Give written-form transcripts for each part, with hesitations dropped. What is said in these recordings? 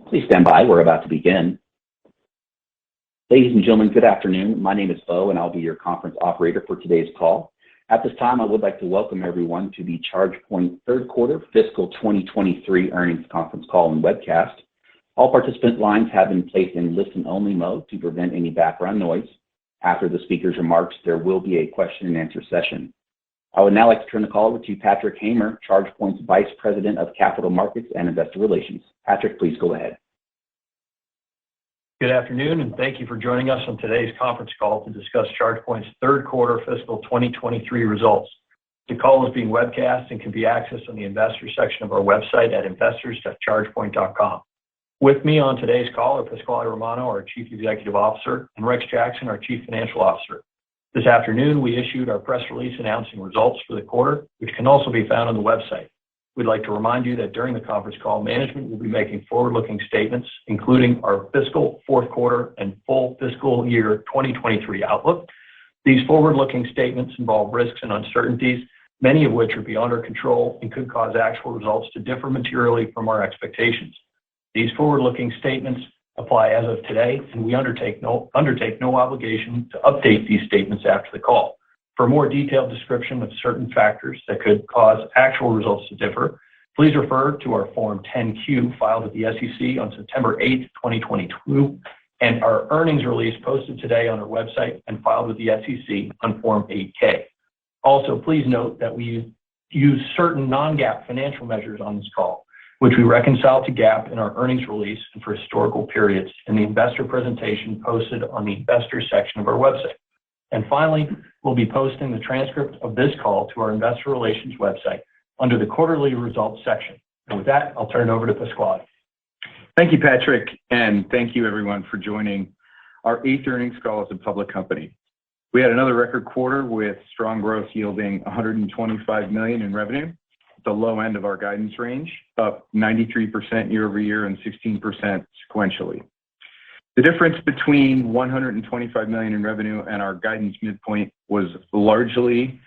Please stand by. We're about to begin. Ladies and gentlemen, good afternoon. My name is Bo, and I'll be your conference operator for today's call. At this time, I would like to welcome everyone to the ChargePoint third quarter fiscal 2023 earnings conference call and webcast. All participant lines have been placed in listen-only mode to prevent any background noise. After the speaker's remarks, there will be a question-and-answer session. I would now like to turn the call over to Patrick Hamer, ChargePoint's Vice President of Capital Markets and Investor Relations. Patrick, please go ahead. Good afternoon, and thank you for joining us on today's conference call to discuss ChargePoint's third quarter fiscal 2023 results. The call is being webcast and can be accessed on the investors section of our website at investors.chargepoint.com. With me on today's call are Pasquale Romano, our Chief Executive Officer, and Rex Jackson, our Chief Financial Officer. This afternoon, we issued our press release announcing results for the quarter, which can also be found on the website. We'd like to remind you that during the conference call, management will be making forward-looking statements, including our fiscal fourth quarter and full fiscal year 2023 outlook. These forward-looking statements involve risks and uncertainties, many of which are beyond our control and could cause actual results to differ materially from our expectations. These forward-looking statements apply as of today, and we undertake no obligation to update these statements after the call. For a more detailed description of certain factors that could cause actual results to differ, please refer to our Form 10-Q filed with the SEC on September 8, 2022, and our earnings release posted today on our website and filed with the SEC on Form 8-K. Also, please note that we use certain non-GAAP financial measures on this call, which we reconcile to GAAP in our earnings release and for historical periods in the investor presentation posted on the investors section of our website. And finally, we'll be posting the transcript of this call to our investor relations website under the quarterly results section. And with that, I'll turn it over to Pasquale. Thank you, Patrick, and thank you everyone for joining our 8th earnings call as a public company. We had another record quarter with strong growth yielding $125 million in revenue, the low end of our guidance range, up 93% year over year and 16% sequentially. The difference between $125 million in revenue and our guidance midpoint was largely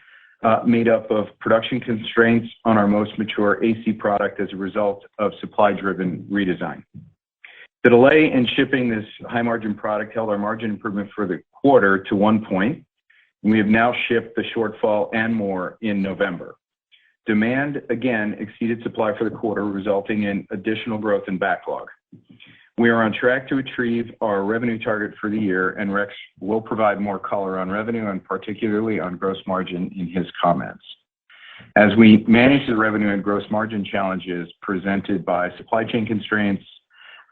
made up of production constraints on our most mature AC product as a result of supply-driven redesign. The delay in shipping this high-margin product held our margin improvement for the quarter to 1 point, and we have now shipped the shortfall and more in November. Demand again exceeded supply for the quarter, resulting in additional growth in backlog. We are on track to achieve our revenue target for the year, and Rex will provide more color on revenue and particularly on gross margin in his comments. As we manage the revenue and gross margin challenges presented by supply chain constraints,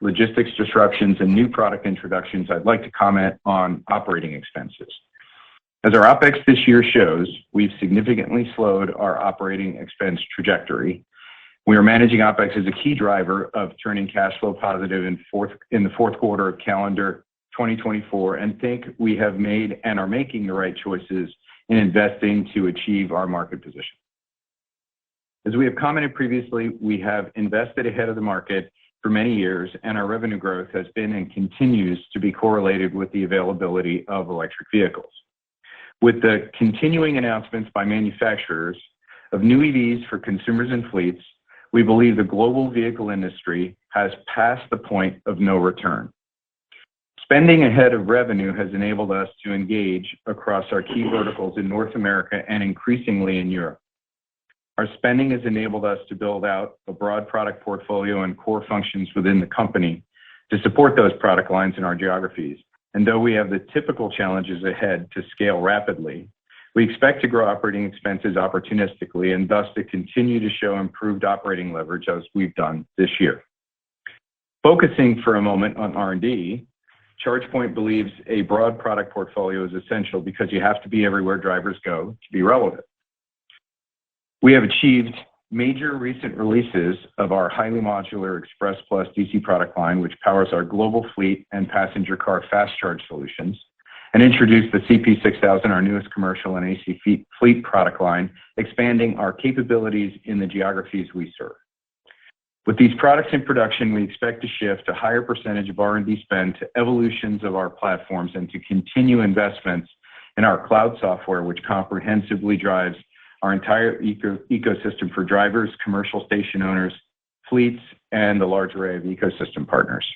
logistics disruptions, and new product introductions, I'd like to comment on operating expenses. As our OpEx this year shows, we've significantly slowed our operating expense trajectory. We are managing OpEx as a key driver of turning cash flow positive in the fourth quarter of calendar 2024, and think we have made and are making the right choices in investing to achieve our market position. As we have commented previously, we have invested ahead of the market for many years, and our revenue growth has been and continues to be correlated with the availability of electric vehicles. With the continuing announcements by manufacturers of new EVs for consumers and fleets, we believe the global vehicle industry has passed the point of no return. Spending ahead of revenue has enabled us to engage across our key verticals in North America and increasingly in Europe. Our spending has enabled us to build out a broad product portfolio and core functions within the company to support those product lines in our geographies. And though we have the typical challenges ahead to scale rapidly, we expect to grow operating expenses opportunistically and thus to continue to show improved operating leverage as we've done this year. Focusing for a moment on R&D, ChargePoint believes a broad product portfolio is essential because you have to be everywhere drivers go to be relevant. We have achieved major recent releases of our highly modular Express Plus DC product line, which powers our global fleet and passenger car fast charge solutions, and introduced the CP6000, our newest commercial and AC fleet product line, expanding our capabilities in the geographies we serve. With these products in production, we expect to shift a higher percentage of R&D spend to evolutions of our platforms and to continue investments in our cloud software, which comprehensively drives our entire ecosystem for drivers, commercial station owners, fleets, and a large array of ecosystem partners.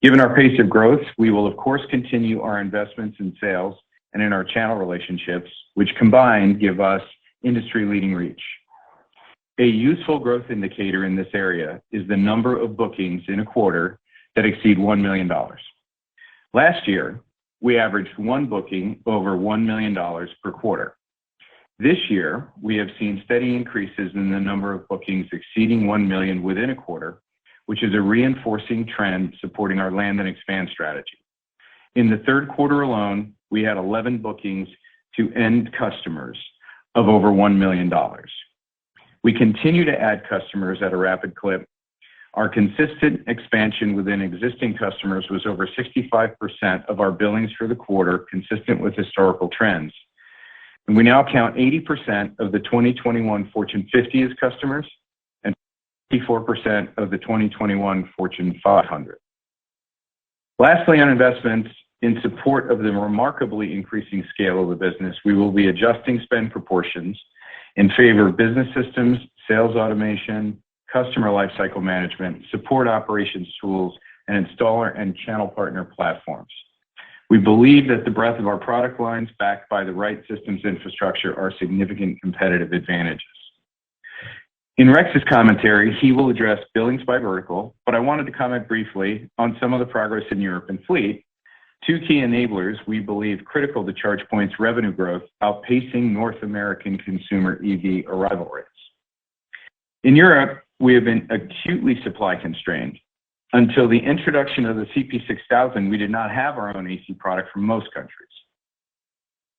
Given our pace of growth, we will of course continue our investments in sales and in our channel relationships, which combined give us industry-leading reach. A useful growth indicator in this area is the number of bookings in a quarter that exceed $1 million. Last year, we averaged one booking over $1 million per quarter. This year, we have seen steady increases in the number of bookings exceeding $1 million within a quarter, which is a reinforcing trend supporting our land and expand strategy. In the third quarter alone, we had 11 bookings to end customers of over $1 million. We continue to add customers at a rapid clip. Our consistent expansion within existing customers was over 65% of our billings for the quarter, consistent with historical trends. And we now count 80% of the 2021 Fortune 50 as customers and 54% of the 2021 Fortune 500. Lastly, on investments, in support of the remarkably increasing scale of the business, we will be adjusting spend proportions in favor of business systems, sales automation, customer lifecycle management, support operations tools, and installer and channel partner platforms. We believe that the breadth of our product lines backed by the right systems infrastructure are significant competitive advantages. In Rex's commentary, he will address billings by vertical, but I wanted to comment briefly on some of the progress in Europe and fleet, two key enablers we believe critical to ChargePoint's revenue growth, outpacing North American consumer EV arrival rates. In Europe, we have been acutely supply constrained. Until the introduction of the CP6000, we did not have our own AC product for most countries.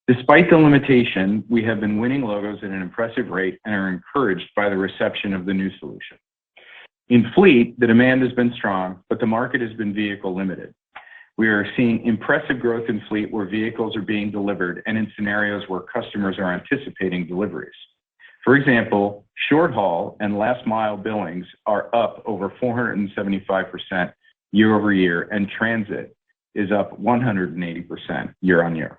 Despite the limitation, we have been winning logos at an impressive rate and are encouraged by the reception of the new solution. In fleet, the demand has been strong, but the market has been vehicle limited. We are seeing impressive growth in fleet where vehicles are being delivered and in scenarios where customers are anticipating deliveries. For example, short haul and last mile billings are up over 475% year over year, and transit is up 180% year on year.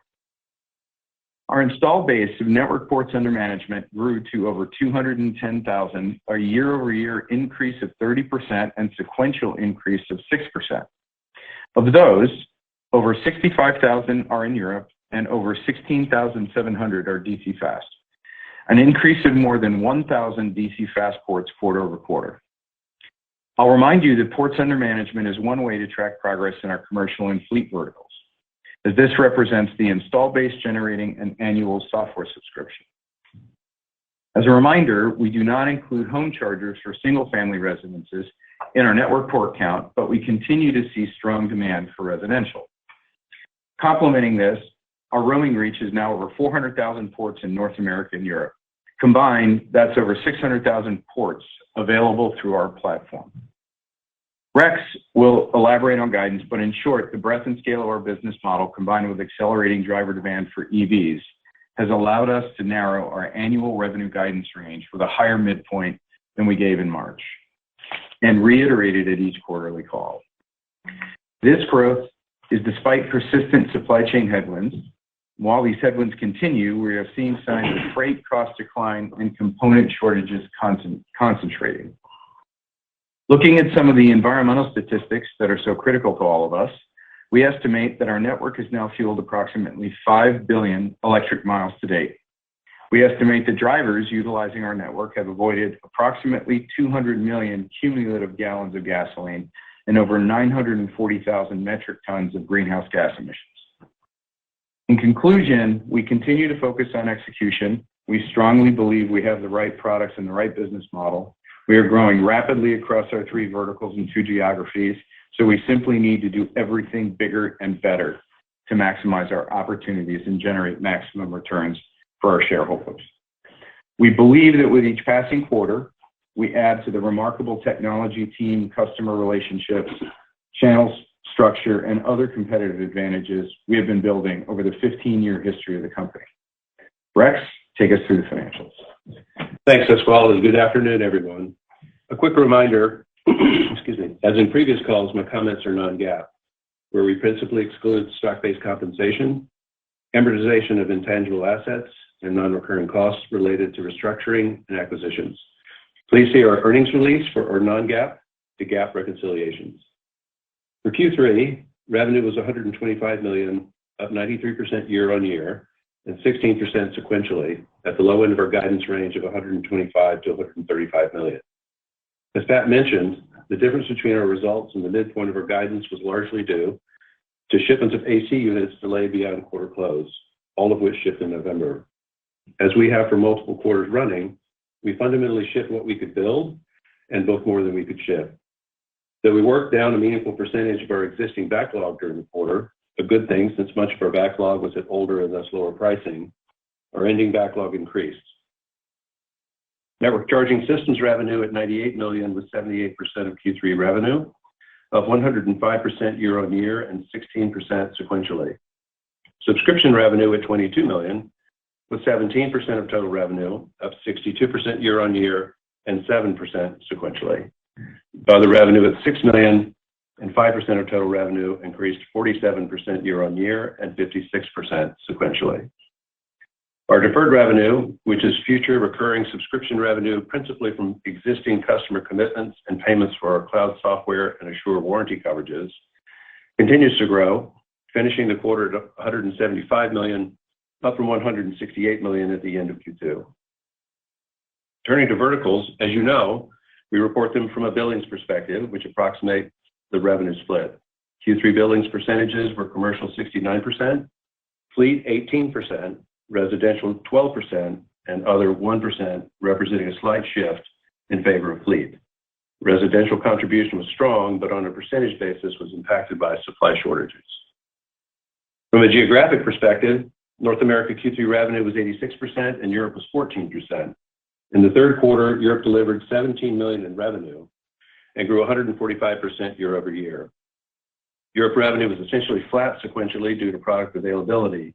Our installed base of network ports under management grew to over 210,000, a year over year increase of 30% and sequential increase of 6%. Of those, over 65,000 are in Europe and over 16,700 are DC fast, an increase of more than 1,000 DC fast ports quarter over quarter. I'll remind you that ports under management is one way to track progress in our commercial and fleet verticals, as this represents the install base generating an annual software subscription. As a reminder, we do not include home chargers for single-family residences in our network port count, but we continue to see strong demand for residential. Complementing this, our roaming reach is now over 400,000 ports in North America and Europe. Combined, that's over 600,000 ports available through our platform. Rex will elaborate on guidance, but in short, the breadth and scale of our business model combined with accelerating driver demand for EVs has allowed us to narrow our annual revenue guidance range with a higher midpoint than we gave in March and reiterated at each quarterly call. This growth is despite persistent supply chain headwinds. While these headwinds continue, we are seeing signs of freight cost decline and component shortages concentrating. Looking at some of the environmental statistics that are so critical to all of us, we estimate that our network has now fueled approximately 5 billion electric miles to date. We estimate that drivers utilizing our network have avoided approximately 200 million cumulative gallons of gasoline and over 940,000 metric tons of greenhouse gas emissions. In conclusion, we continue to focus on execution. We strongly believe we have the right products and the right business model. We are growing rapidly across our 3 verticals and 2 geographies, so we simply need to do everything bigger and better to maximize our opportunities and generate maximum returns for our shareholders. We believe that with each passing quarter, we add to the remarkable technology team, customer relationships, channels, structure, and other competitive advantages we have been building over the 15-year history of the company. Rex, take us through the financials. Thanks, Pasquale, and good afternoon, everyone. A quick reminder, excuse me, as in previous calls, my comments are non-GAAP, where we principally exclude stock-based compensation, amortization of intangible assets, and non-recurring costs related to restructuring and acquisitions. Please see our earnings release for our non-GAAP to GAAP reconciliations. For Q3, revenue was $125 million, up 93% year-on-year and 16% sequentially at the low end of our guidance range of $125 to $135 million. As Pat mentioned, the difference between our results and the midpoint of our guidance was largely due to shipments of AC units delayed beyond quarter close, all of which shipped in November. As we have for multiple quarters running, we fundamentally shipped what we could build and booked more than we could ship. Though we worked down a meaningful percentage of our existing backlog during the quarter, a good thing since much of our backlog was at older and thus lower pricing, our ending backlog increased. Network charging systems revenue at $98 million was 78% of Q3 revenue, up 105% year-on-year and 16% sequentially. Subscription revenue at $22 million was 17% of total revenue, up 62% year-on-year and 7% sequentially. Other revenue at $6 million and 5% of total revenue increased 47% year-on-year and 56% sequentially. Our deferred revenue, which is future recurring subscription revenue principally from existing customer commitments and payments for our cloud software and Assure warranty coverages, continues to grow, finishing the quarter at $175 million, up from $168 million at the end of Q2. Turning to verticals, as you know, we report them from a billings perspective, which approximate the revenue split. Q3 billings percentages were commercial 69%, fleet 18%, residential 12%, and other 1%, representing a slight shift in favor of fleet. Residential contribution was strong, but on a percentage basis was impacted by supply shortages. From a geographic perspective, North America Q3 revenue was 86% and Europe was 14%. In the third quarter, Europe delivered $17 million in revenue and grew 145% year over year. Europe revenue was essentially flat sequentially due to product availability,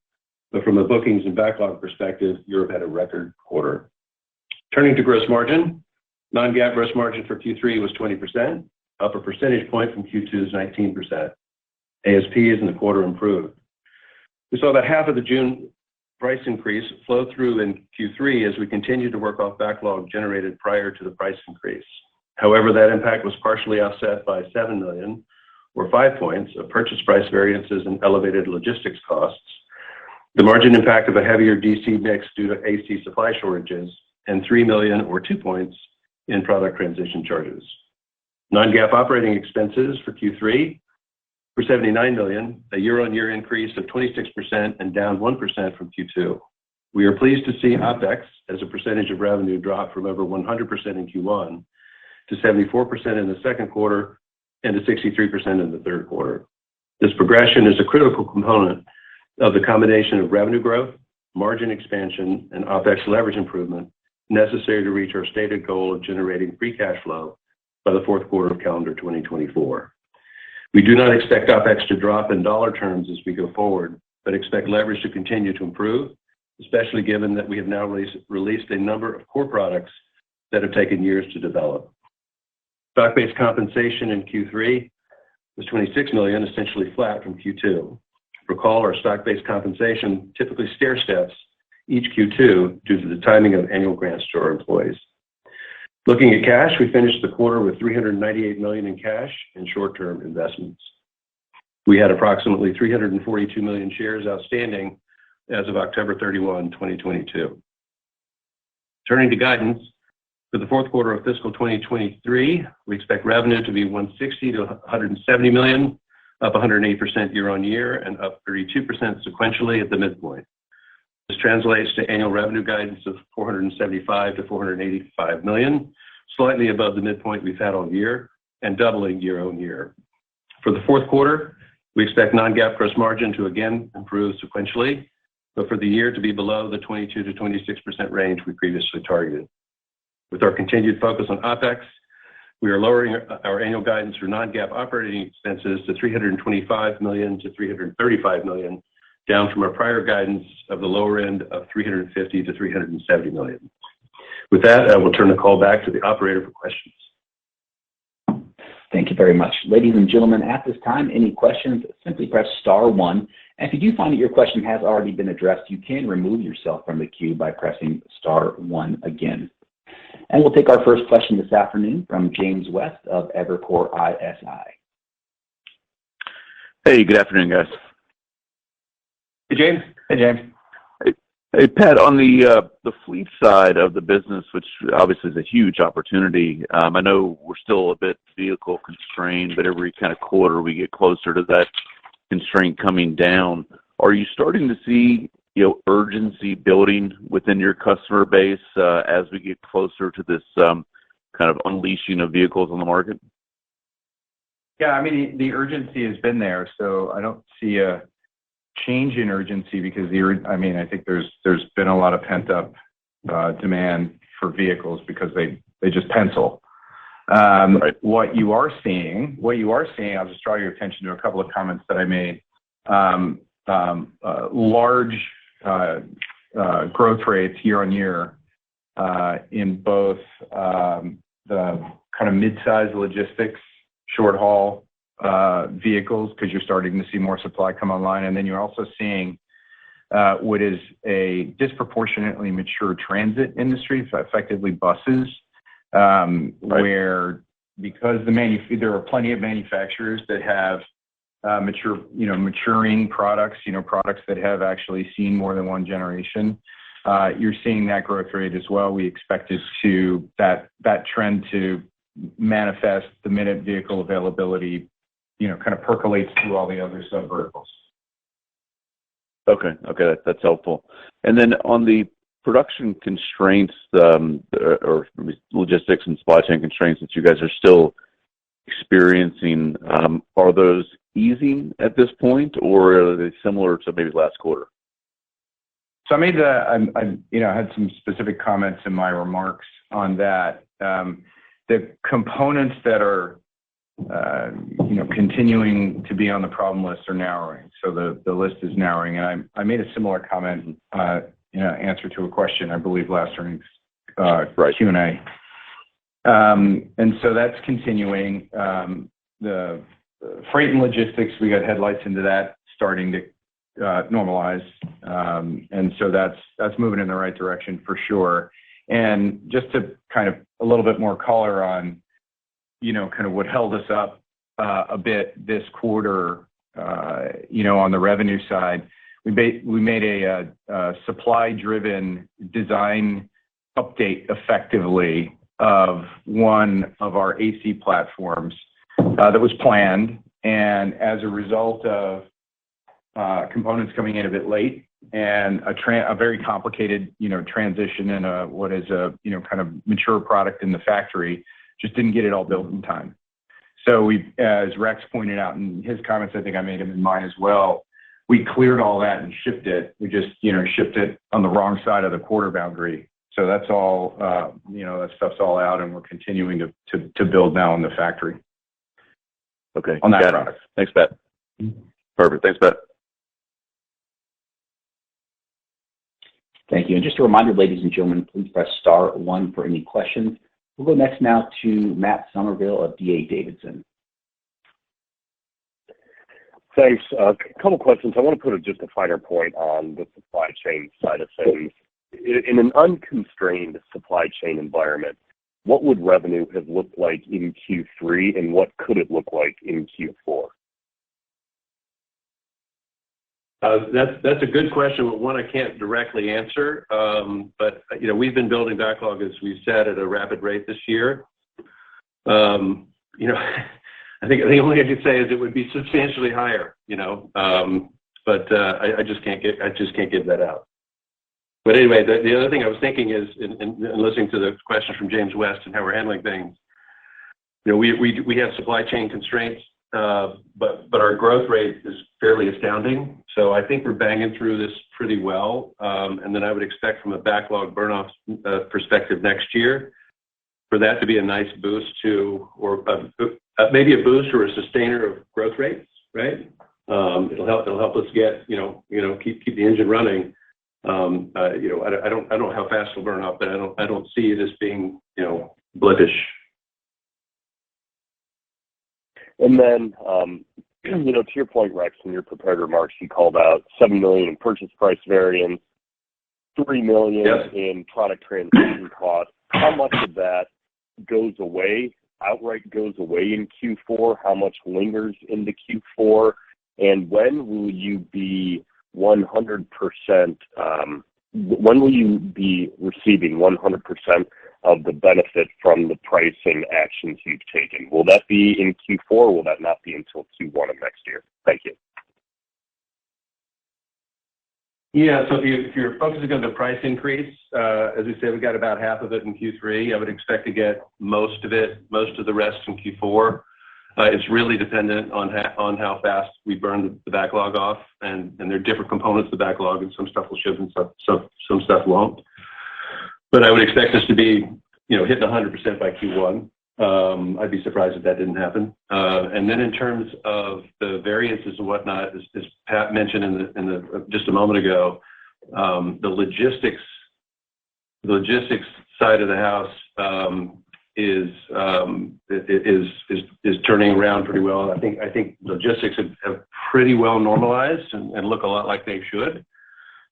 but from a bookings and backlog perspective, Europe had a record quarter. Turning to gross margin, non-GAAP gross margin for Q3 was 20%, up a percentage point from Q2's 19%. ASPs in the quarter improved. We saw about half of the June price increase flow through in Q3 as we continued to work off backlog generated prior to the price increase. However, that impact was partially offset by $7 million, or 5 points, of purchase price variances and elevated logistics costs, the margin impact of a heavier DC mix due to AC supply shortages, and $3 million, or 2 points, in product transition charges. Non-GAAP operating expenses for Q3 were $79 million, a year-on-year increase of 26% and down 1% from Q2. We are pleased to see OpEx as a percentage of revenue drop from over 100% in Q1 to 74% in the second quarter and to 63% in the third quarter. This progression is a critical component of the combination of revenue growth, margin expansion, and OpEx leverage improvement necessary to reach our stated goal of generating free cash flow by the fourth quarter of calendar 2024. We do not expect OpEx to drop in dollar terms as we go forward, but expect leverage to continue to improve, especially given that we have now released a number of core products that have taken years to develop. Stock-based compensation in Q3 was $26 million, essentially flat from Q2. Recall our stock-based compensation typically stair steps each Q2 due to the timing of annual grants to our employees. Looking at cash, we finished the quarter with $398 million in cash and short-term investments. We had approximately 342 million shares outstanding as of October 31, 2022. Turning to guidance, for the fourth quarter of fiscal 2023, we expect revenue to be $160 to $170 million, up 108% year-on-year and up 32% sequentially at the midpoint. This translates to annual revenue guidance of $475 to $485 million, slightly above the midpoint we've had all year and doubling year-on-year. For the fourth quarter, we expect non-GAAP gross margin to again improve sequentially, but for the year to be below the 22 to 26% range we previously targeted. With our continued focus on OpEx, we are lowering our annual guidance for non-GAAP operating expenses to $325 million to $335 million, down from our prior guidance of the lower end of $350 to $370 million. With that, I will turn the call back to the operator for questions. Thank you very much. Ladies and gentlemen, at this time, any questions, simply press star one. And if you do find that your question has already been addressed, you can remove yourself from the queue by pressing star one again. And we'll take our first question this afternoon from James West of Evercore ISI. Hey, good afternoon, guys. Hey, James. Hey, James. Hey, Pat, on the fleet side of the business, which obviously is a huge opportunity, I know we're still a bit vehicle constrained, but every kind of quarter we get closer to that constraint coming down. Are you starting to see, urgency building within your customer base as we get closer to this kind of unleashing of vehicles on the market? Yeah, I mean, the urgency has been there, so I don't see a change in urgency because I think there's been a lot of pent-up demand for vehicles because they just pencil. Right. What you are seeing, I'll just draw your attention to a couple of comments that I made. Large growth rates year on year in both the kind of mid-size logistics, short haul vehicles, because you're starting to see more supply come online, and then you're also seeing what is a disproportionately mature transit industry, effectively buses, Right. where because there are plenty of manufacturers that have maturing products, products that have actually seen more than one generation. You're seeing that growth rate as well. We expect that trend to manifest the minute vehicle availability, kind of percolates through all the other sub-verticals. Okay, that's helpful. And then on the production constraints or logistics and supply chain constraints that you guys are still experiencing, are those easing at this point, or are they similar to maybe last quarter? So I made I had some specific comments in my remarks on that. The components that are continuing to be on the problem list are narrowing. So the list is narrowing, and I made a similar comment answer to a question, I believe, last earnings Q&A. And so that's continuing. The freight and logistics, we got headlights into that starting to normalize, and so that's moving in the right direction for sure. And just to kind of a little bit more color on, kind of what held us up a bit this quarter, on the revenue side, we made a supply-driven design update effectively of one of our AC platforms that was planned, and as a result of components coming in a bit late and a very complicated, transition in what is a, kind of mature product in the factory, just didn't get it all built in time. So we, as Rex pointed out in his comments, I think I made them in mine as well, we cleared all that and shipped it. We just, shipped it on the wrong side of the quarter boundary. So that's all, that stuff's all out, and we're continuing to build now in the factory. Okay. On that product. Thanks, Pat. Perfect. Thanks, Pat. Thank you. And just a reminder, ladies and gentlemen, please press star 1 for any questions. We'll go next now to Matt Somerville of D.A. Davidson. Thanks. A couple questions. I want to put just a finer point on the supply chain side of things. In an unconstrained supply chain environment, what would revenue have looked like in Q3, and what could it look like in Q4? That's a good question, but one I can't directly answer. But we've been building backlog, as we've said, at a rapid rate this year. I think the only thing I could say is it would be substantially higher. But I just can't give that out. But anyway, the other thing I was thinking is, in listening to the question from James West and how we're handling things, we have supply chain constraints, but our growth rate is fairly astounding. So I think we're banging through this pretty well. And then I would expect from a backlog burn-off perspective next year for that to be a nice boost to, or maybe a boost or a sustainer of growth rates, right? It'll help us get, keep the engine running. I don't know how fast it'll burn off, but I don't see it as being, blippish. And then, to your point, Rex, in your prepared remarks, you called out $7 million in purchase price variance, $3 million in product transition costs. how much of that outright goes away in Q4? How much lingers into Q4? And when will you be 100%? When will you be receiving 100% of the benefit from the pricing actions you've taken? Will that be in Q4, or will that not be until Q1 of next year? Thank you. Yeah, so if you're focusing on the price increase, as we said, we got about half of it in Q3. I would expect to get most of the rest in Q4. It's really dependent on how fast we burn the backlog off, and there are different components of the backlog, and some stuff will ship and some stuff won't. But I would expect us to be, hitting 100% by Q1. I'd be surprised if that didn't happen. And then in terms of the variances and whatnot, as Pat mentioned in the just a moment ago, the logistics side of the house is turning around pretty well. I think logistics have pretty well normalized and look a lot like they should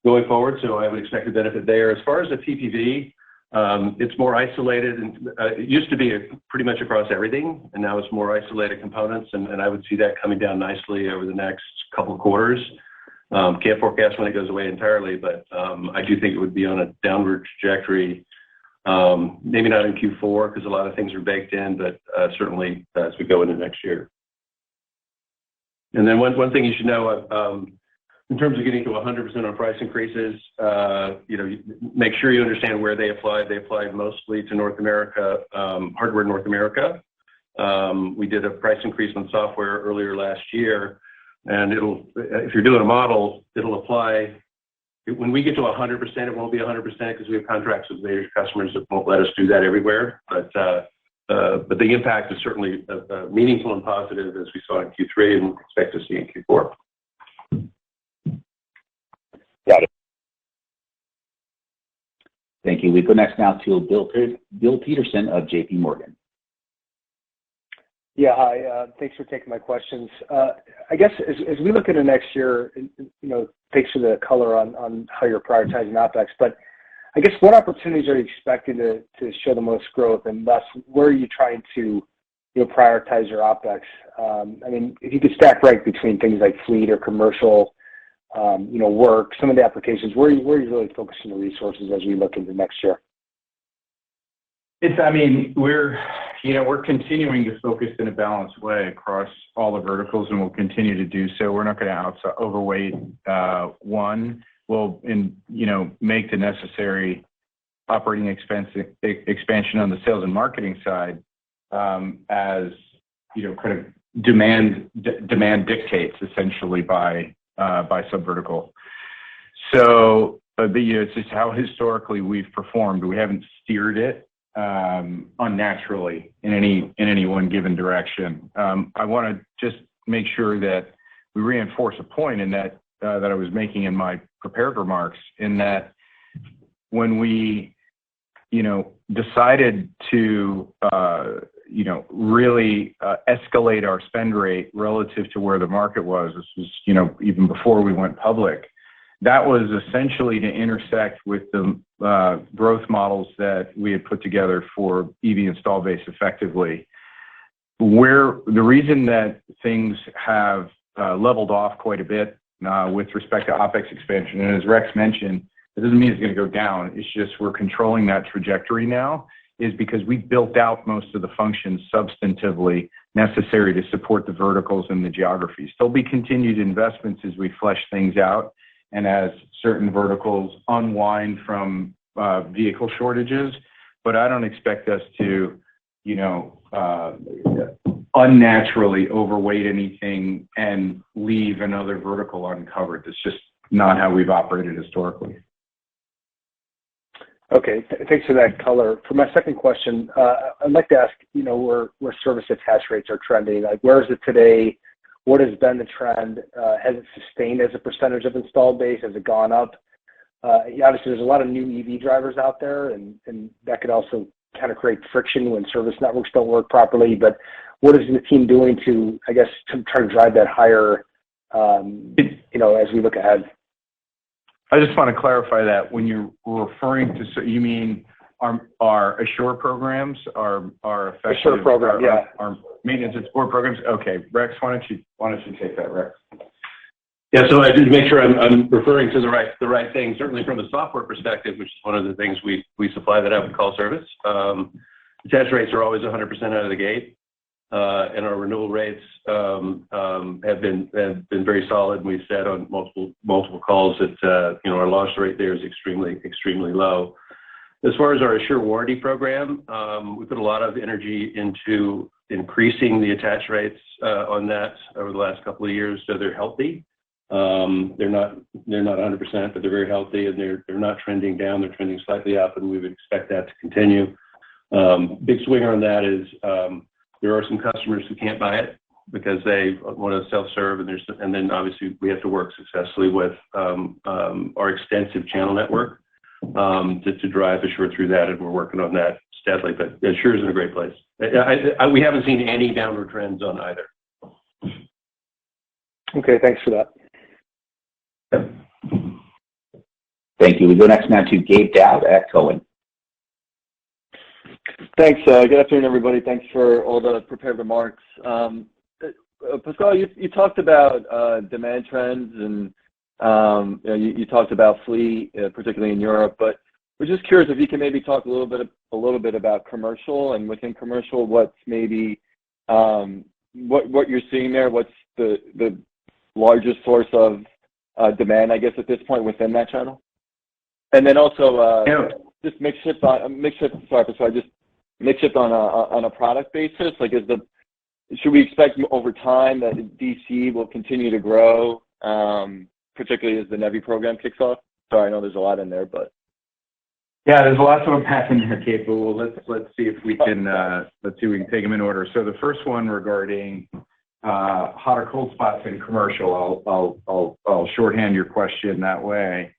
going forward. So I would expect a benefit there. As far as the PPV, it's more isolated, and it used to be pretty much across everything, and now it's more isolated components, and I would see that coming down nicely over the next couple of quarters. Can't forecast when it goes away entirely, but I do think it would be on a downward trajectory. Maybe not in Q4 because a lot of things are baked in, but certainly as we go into next year. And then one thing you should know, in terms of getting to 100% on price increases, make sure you understand where they applied. They applied mostly to North America, hardware North America. We did a price increase on software earlier last year, and if you're doing a model, it'll apply. When we get to 100%, it won't be 100% because we have contracts with major customers that won't let us do that everywhere. But the impact is certainly meaningful and positive, as we saw in Q3 and expect to see in Q4. Got it. Thank you. We go next now to Bill Peterson of J.P. Morgan. Yeah, hi. Thanks for taking my questions. I guess as we look into next year, thanks for the color on how you're prioritizing OpEx. But I guess what opportunities are you expecting to show the most growth, and thus where are you trying to prioritize your OpEx? If you could stack rank between things like fleet or commercial, work, some of the applications, where are you really focusing the resources as we look into next year? We're continuing to focus in a balanced way across all the verticals, and we'll continue to do so. We're not going to overweight one. We'll make the necessary operating expansion on the sales and marketing side as kind of demand dictates essentially by subvertical. So it's just how historically we've performed. We haven't steered it unnaturally in any one given direction. I want to just make sure that we reinforce a point in that I was making in my prepared remarks, in that when we decided to really escalate our spend rate relative to where the market was. This was even before we went public. That was essentially to intersect with the growth models that we had put together for EV install base effectively. The reason that things have leveled off quite a bit with respect to OpEx expansion, and as Rex mentioned, it doesn't mean it's going to go down. It's just we're controlling that trajectory now, is because we built out most of the functions substantively necessary to support the verticals and the geographies. There'll be continued investments as we flesh things out and as certain verticals unwind from vehicle shortages, but I don't expect us to, unnaturally overweight anything and leave another vertical uncovered. That's just not how we've operated historically. Okay, thanks for that color. For my second question, I'd like to ask, where service attach rates are trending. Like, where is it today? What has been the trend? Has it sustained as a percentage of installed base? Has it gone up? Obviously, there's a lot of new EV drivers out there, and that could also kind of create friction when service networks don't work properly. But what is the team doing to try to drive that higher, as we look ahead? I just want to clarify that when you're referring to, you mean Our Assure programs are effective. Assure program, yeah. Our maintenance and support programs. Okay, Rex, why don't you take that, Rex? Yeah, so I did make sure I'm referring to the right thing. Certainly from the software perspective, which is one of the things we supply that I would call service. Attach rates are always 100% out of the gate, and our renewal rates have been very solid. We've said on multiple calls that our loss rate there is extremely low. As far as our Assure warranty program, we put a lot of energy into increasing the attach rates on that over the last couple of years, so they're healthy. They're not 100%, but they're very healthy, and they're not trending down. They're trending slightly up, and we would expect that to continue. Big swinger on that is there are some customers who can't buy it because they want to self-serve, and then obviously we have to work successfully with our extensive channel network to drive Assure through that, and we're working on that steadily. But Assure is in a great place. We haven't seen any downward trends on either. Okay, thanks for that. Thank you. We go next now to Gabe Dowd at Cohen. Thanks. Good afternoon, everybody. Thanks for all the prepared remarks. Pascal, you talked about demand trends and you talked about fleet, particularly in Europe. But we're just curious if you can maybe talk a little bit about commercial, and within commercial, what's maybe what you're seeing there. What's the largest source of demand, I guess, at this point within that channel? And then also just mix shift. Sorry, Pascal. Just mix shift on a product basis. Like, should we expect over time that DC will continue to grow, particularly as the NEVI program kicks off? Sorry, I know there's a lot in there, but yeah, there's a lot to unpack in there, Kate. But let's see if we can take them in order. So the first one regarding hot or cold spots in commercial. I'll shorthand your question that way.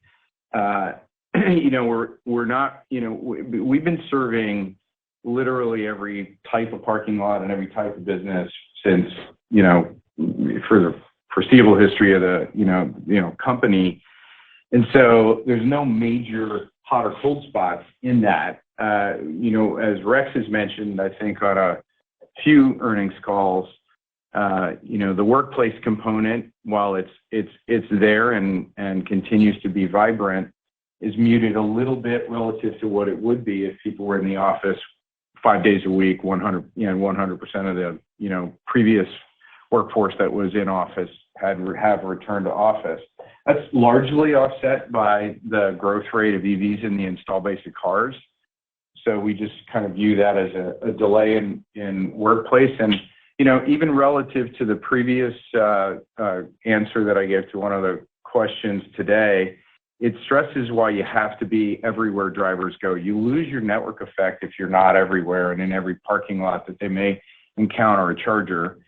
We're not. We've been serving literally every type of parking lot and every type of business since for the foreseeable history of the company, and so there's no major hot or cold spots in that. As Rex has mentioned, I think on a few earnings calls, the workplace component, while it's there and continues to be vibrant, is muted a little bit relative to what it would be if people were in the office 5 days a week, 100% of the previous workforce that was in office have returned to office. That's largely offset by the growth rate of EVs in the install base of cars. So we just kind of view that as a delay in workplace. And even relative to the previous answer that I gave to one of the questions today, it stresses why you have to be everywhere drivers go. You lose your network effect if you're not everywhere and in every parking lot that they may encounter a charger.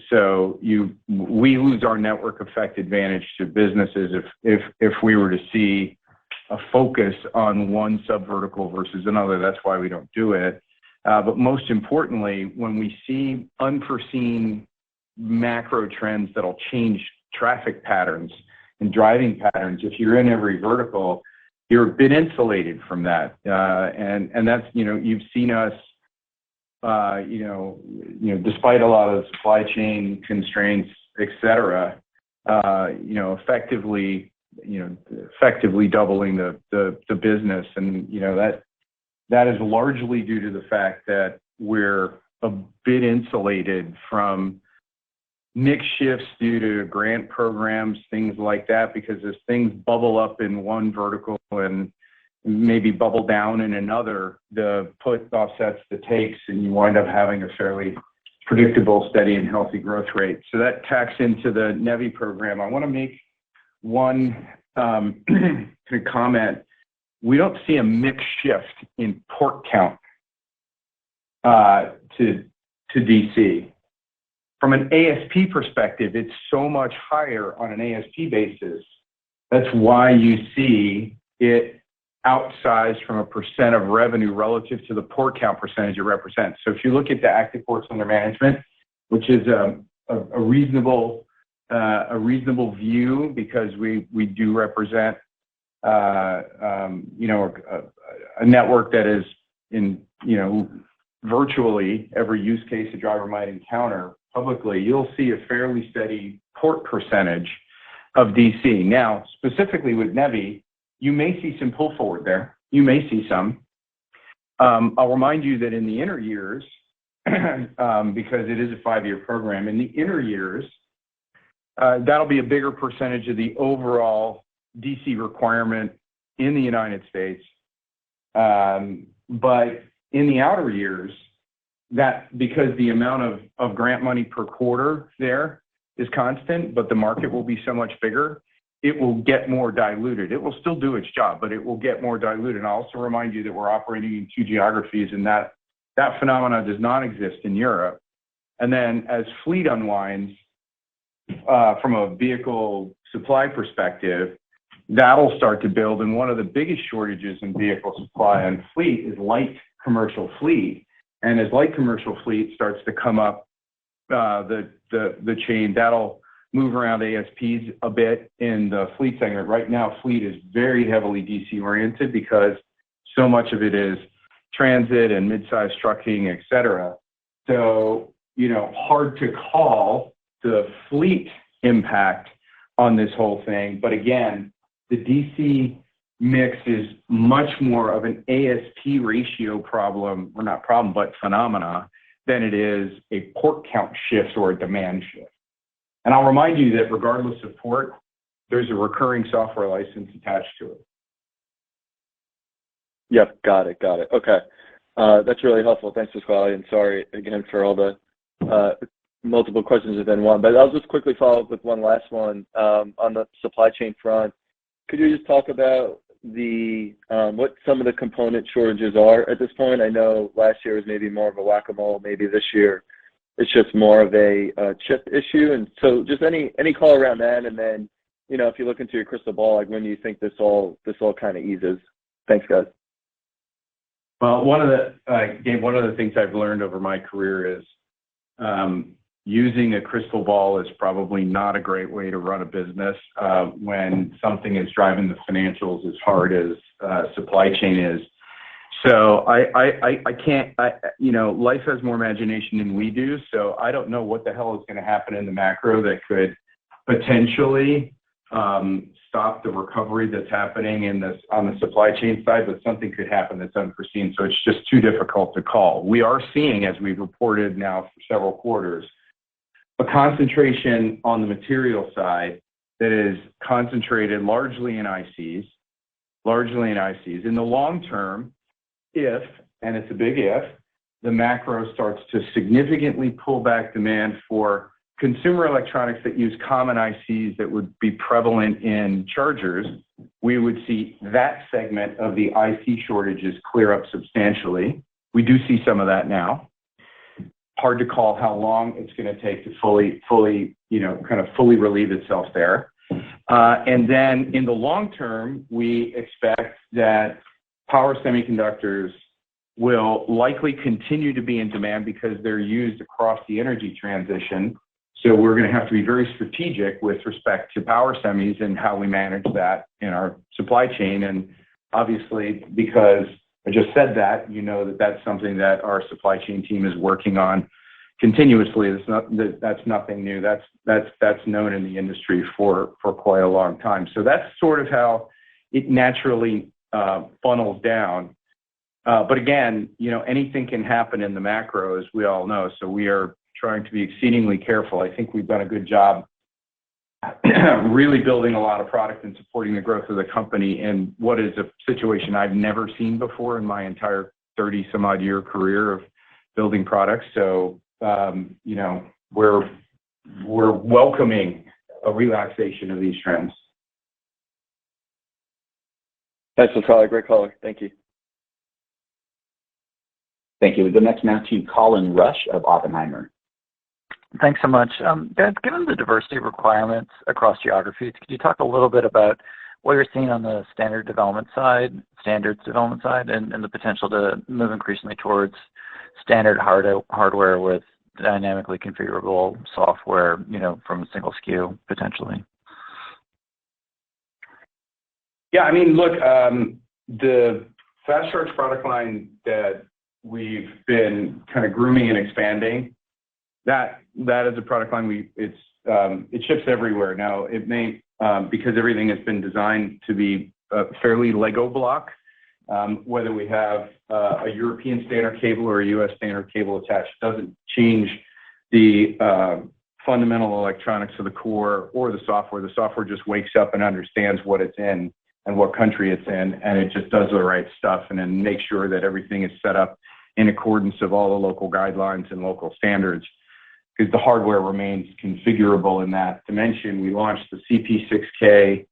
So we lose our network effect advantage to businesses if we were to see a focus on one subvertical versus another. That's why we don't do it. But most importantly, when we see unforeseen macro trends that'll change traffic patterns and driving patterns, if you're in every vertical, you're a bit insulated from that. And that's, you've seen us, despite a lot of supply chain constraints, et cetera, effectively doubling the business. And, that is largely due to the fact that we're a bit insulated from mix shifts due to grant programs, things like that, because as things bubble up in one vertical and maybe bubble down in another, the put offsets the takes, and you wind up having a fairly predictable, steady, and healthy growth rate. So that tacks into the NEVI program. I want to make one comment. We don't see a mix shift in port count to DC. From an ASP perspective, it's so much higher on an ASP basis. That's why you see it outsized from a percent of revenue relative to the port count percentage it represents. So if you look at the active ports under management, which is a reasonable view, because we do represent a network that is in, virtually every use case a driver might encounter publicly, you'll see a fairly steady port percentage of DC. Now, specifically with NEVI, you may see some pull forward there. You may see some. I'll remind you that in the inner years, because it is a 5-year program, in the inner years, that'll be a bigger percentage of the overall DC requirement in the United States. But in the outer years, that because the amount of grant money per quarter there is constant, but the market will be so much bigger, it will get more diluted. It will still do its job, but it will get more diluted. And I'll also remind you that we're operating in 2 geographies, and that phenomenon does not exist in Europe. And then as fleet unwinds, from a vehicle supply perspective, that'll start to build. And one of the biggest shortages in vehicle supply and fleet is light commercial fleet. And as light commercial fleet starts to come up the chain, that'll move around ASPs a bit in the fleet segment. Right now, fleet is very heavily DC oriented because so much of it is transit and mid-size trucking, et cetera. So, hard to call the fleet impact on this whole thing. But again, the DC mix is much more of an ASP ratio problem, or not problem, but phenomena, than it is a port count shift or a demand shift. And I'll remind you that regardless of port, there's a recurring software license attached to it. Yep, got it. Okay. That's really helpful. Thanks, Pasquale, and sorry again for all the multiple questions within one. But I'll just quickly follow up with one last one on the supply chain front. Could you just talk about what some of the component shortages are at this point? I know last year was maybe more of a whack-a-mole. Maybe this year it's just more of a chip issue. And so just any call around that, and then if you look into your crystal ball, like when do you think this all kind of eases? Thanks, guys. Well, Gabe, one of the things I've learned over my career is using a crystal ball is probably not a great way to run a business when something is driving the financials as hard as supply chain is. So I can't, life has more imagination than we do. So I don't know what the hell is going to happen in the macro that could potentially stop the recovery that's happening on the supply chain side, but something could happen that's unforeseen. So it's just too difficult to call. We are seeing, as we've reported now for several quarters, a concentration on the material side that is concentrated largely in ICs. In the long term, if, and it's a big if, the macro starts to significantly pull back demand for consumer electronics that use common ICs that would be prevalent in chargers, we would see that segment of the IC shortages clear up substantially. We do see some of that now. Hard to call how long it's going to take to fully relieve itself there. And then in the long term, we expect that power semiconductors will likely continue to be in demand because they're used across the energy transition. So we're going to have to be very strategic with respect to power semis and how we manage that in our supply chain. And obviously, because I just said that, that's something that our supply chain team is working on continuously. That's nothing new. That's known in the industry for quite a long time. So that's sort of how it naturally funnels down. But again, anything can happen in the macro, as we all know. So we are trying to be exceedingly careful. I think we've done a good job really building a lot of product and supporting the growth of the company in what is a situation I've never seen before in my entire 30 some odd year career of building products. So, we're welcoming a relaxation of these trends. Thanks, Pasquale. Great caller. Thank you. Thank you. We go next now to Colin Rusch of Oppenheimer. Thanks so much. Guys, given the diversity of requirements across geographies, could you talk a little bit about what you're seeing on the standards development side, and the potential to move increasingly towards standard hardware with dynamically configurable software, from a single SKU potentially? Yeah, I mean, look, the fast charge product line that we've been kind of grooming and expanding, that is a product line it ships everywhere now. It may because everything has been designed to be fairly Lego block. Whether we have a European standard cable or a U.S. standard cable attached doesn't change the fundamental electronics of the core or the software. The software just wakes up and understands what it's in and what country it's in, and it just does the right stuff and then makes sure that everything is set up in accordance of all the local guidelines and local standards, because the hardware remains configurable in that dimension. We launched the CP6K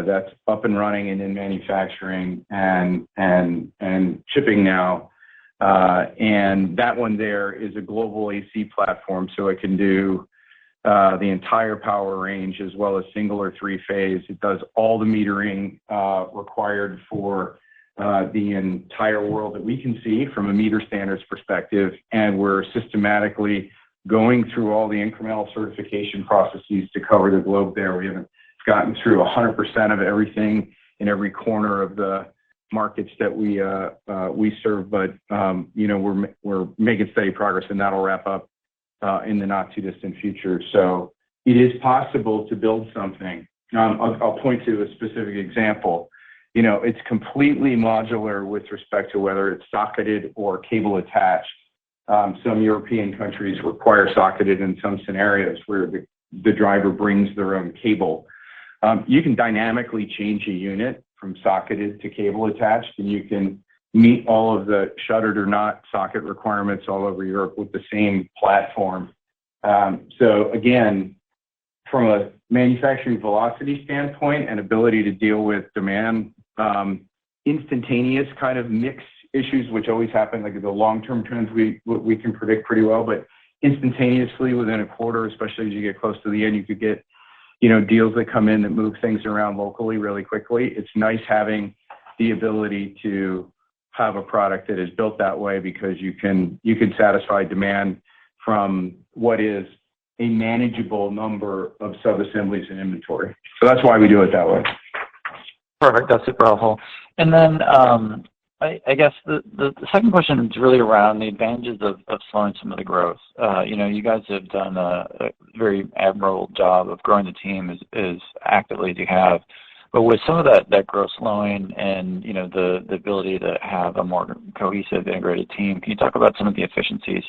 that's up and running and in manufacturing and shipping now. And that one there is a global AC platform, so it can do the entire power range as well as single or three-phase. It does all the metering required for the entire world that we can see from a meter standards perspective, and we're systematically going through all the incremental certification processes to cover the globe there. We haven't gotten through 100% of everything in every corner of the markets that we serve, but we're making steady progress, and that'll wrap up in the not too distant future. So it is possible to build something. I'll point to a specific example. It's completely modular with respect to whether it's socketed or cable attached. Some European countries require socketed in some scenarios where the driver brings their own cable. You can dynamically change a unit from socketed to cable attached, and you can meet all of the shuttered or not socket requirements all over Europe with the same platform. So again, from a manufacturing velocity standpoint and ability to deal with demand, instantaneous kind of mix issues, which always happen, like the long-term trends we can predict pretty well, but instantaneously within a quarter, especially as you get close to the end, you could get deals that come in that move things around locally really quickly. It's nice having the ability to have a product that is built that way, because you can satisfy demand from what is a manageable number of sub-assemblies and inventory. So that's why we do it that way. Perfect. That's super helpful. And then I guess the second question is really around the advantages of slowing some of the growth. You guys have done a very admirable job of growing the team as actively as you have. But with some of that growth slowing and, the ability to have a more cohesive, integrated team, can you talk about some of the efficiencies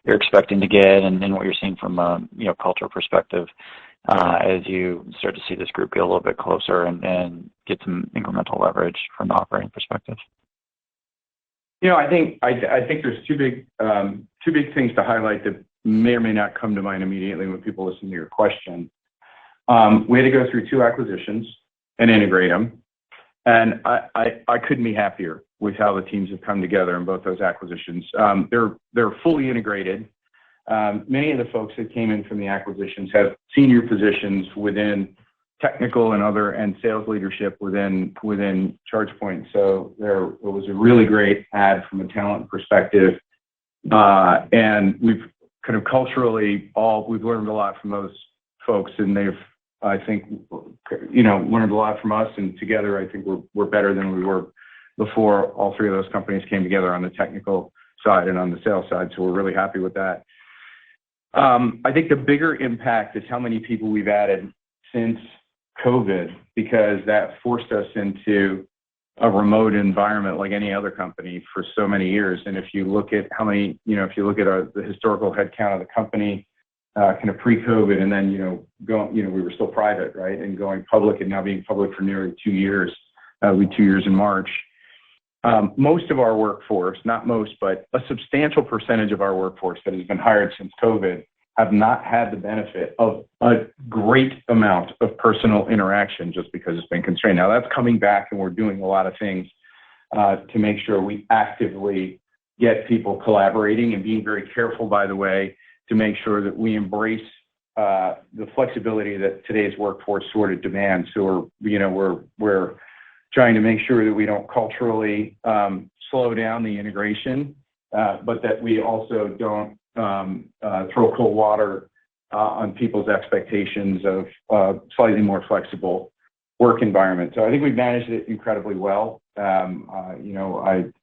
you're expecting to get and what you're seeing from a, cultural perspective as you start to see this group get a little bit closer and get some incremental leverage from the operating perspective? I think there's two big things to highlight that may or may not come to mind immediately when people listen to your question. We had to go through 2 acquisitions and integrate them, and I couldn't be happier with how the teams have come together in both those acquisitions. They're fully integrated. Many of the folks that came in from the acquisitions have senior positions within technical and sales leadership within ChargePoint. So it was a really great add from a talent perspective. And we've kind of culturally we've learned a lot from those folks, and they've, I think, learned a lot from us, and together I think we're better than we were before all 3 of those companies came together on the technical side and on the sales side. So we're really happy with that. I think the bigger impact is how many people we've added since COVID, because that forced us into a remote environment like any other company for so many years. And if you look at how many, if you look at the historical headcount of the company, kind of pre-COVID, and then, we were still private, right? And going public and now being public for nearly 2 years, 2 years in March. Most of our workforce, not most, but a substantial percentage of our workforce that has been hired since COVID have not had the benefit of a great amount of personal interaction just because it's been constrained. Now that's coming back, and we're doing a lot of things to make sure we actively get people collaborating and being very careful, by the way, to make sure that we embrace the flexibility that today's workforce sort of demands. So we're trying to make sure that we don't culturally slow down the integration, but that we also don't throw cold water on people's expectations of slightly more flexible work environment. So I think we've managed it incredibly well.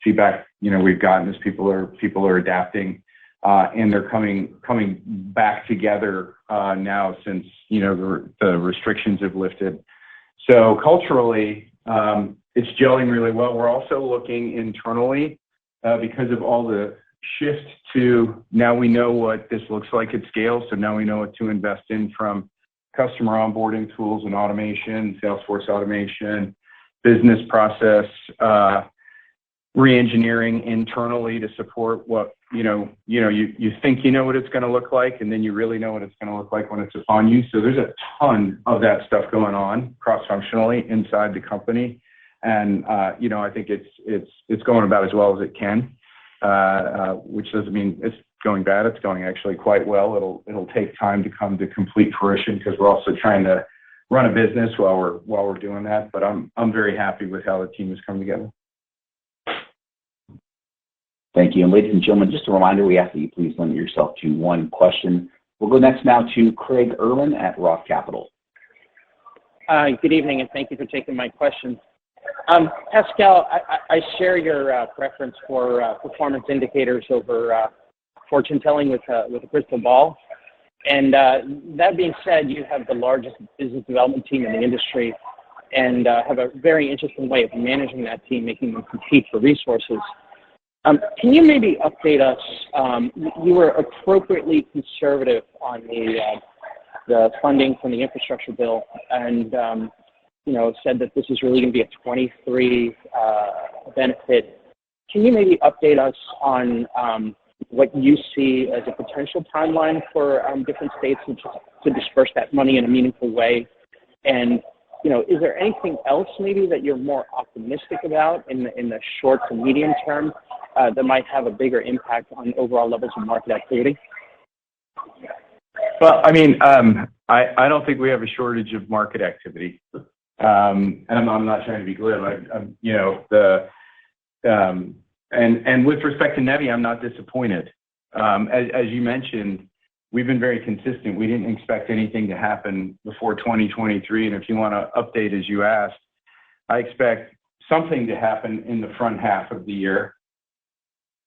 Feedback we've gotten is people are adapting, and they're coming back together now since the restrictions have lifted. So culturally, it's gelling really well. We're also looking internally because of all the shift to now we know what this looks like at scale. So now we know what to invest in from customer onboarding tools and automation, Salesforce automation, business process, re-engineering internally to support what you think you know what it's going to look like, and then you really know what it's going to look like when it's upon you. So there's a ton of that stuff going on cross-functionally inside the company, and I think it's going about as well as it can, which doesn't mean it's going bad. It's going actually quite well. It'll take time to come to complete fruition because we're also trying to run a business while we're doing that. But I'm very happy with how the team has come together. Thank you. And ladies and gentlemen, just a reminder, we ask that you please limit yourself to one question. We'll go next now to Craig Irwin at Roth Capital. Good evening, and thank you for taking my questions. Pascal, I share your preference for performance indicators over fortune telling with a crystal ball. And that being said, you have the largest business development team in the industry and have a very interesting way of managing that team, making them compete for resources. Can you maybe update us? You were appropriately conservative on the funding from the infrastructure bill, and said that this is really going to be a 23 benefit. Can you maybe update us on what you see as a potential timeline for different states to disperse that money in a meaningful way? And is there anything else maybe that you're more optimistic about in the short to medium term that might have a bigger impact on overall levels of market activity? Well, I don't think we have a shortage of market activity, and I'm not trying to be glib. And with respect to NEVI, I'm not disappointed. As you mentioned, we've been very consistent. We didn't expect anything to happen before 2023, and if you want to update as you asked, I expect something to happen in the front half of the year,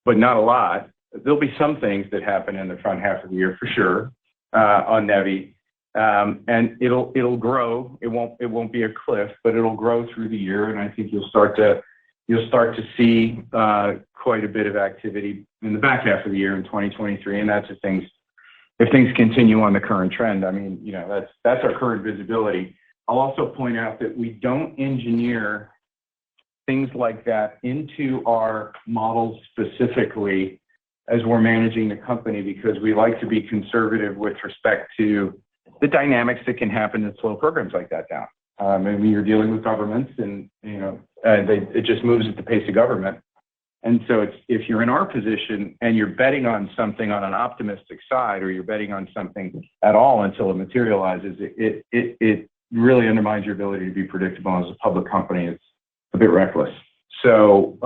but not a lot. There'll be some things that happen in the front half of the year for sure on NEVI, and it'll grow. It won't be a cliff, but it'll grow through the year, and I think you'll start to see quite a bit of activity in the back half of the year in 2023, and that's if things continue on the current trend. That's our current visibility. I'll also point out that we don't engineer things like that into our models specifically as we're managing the company because we like to be conservative with respect to the dynamics that can happen that slow programs like that down. When you're dealing with governments and, it just moves at the pace of government. And so if you're in our position and you're betting on something on an optimistic side or you're betting on something at all until it materializes, it really undermines your ability to be predictable as a public company. It's a bit reckless. So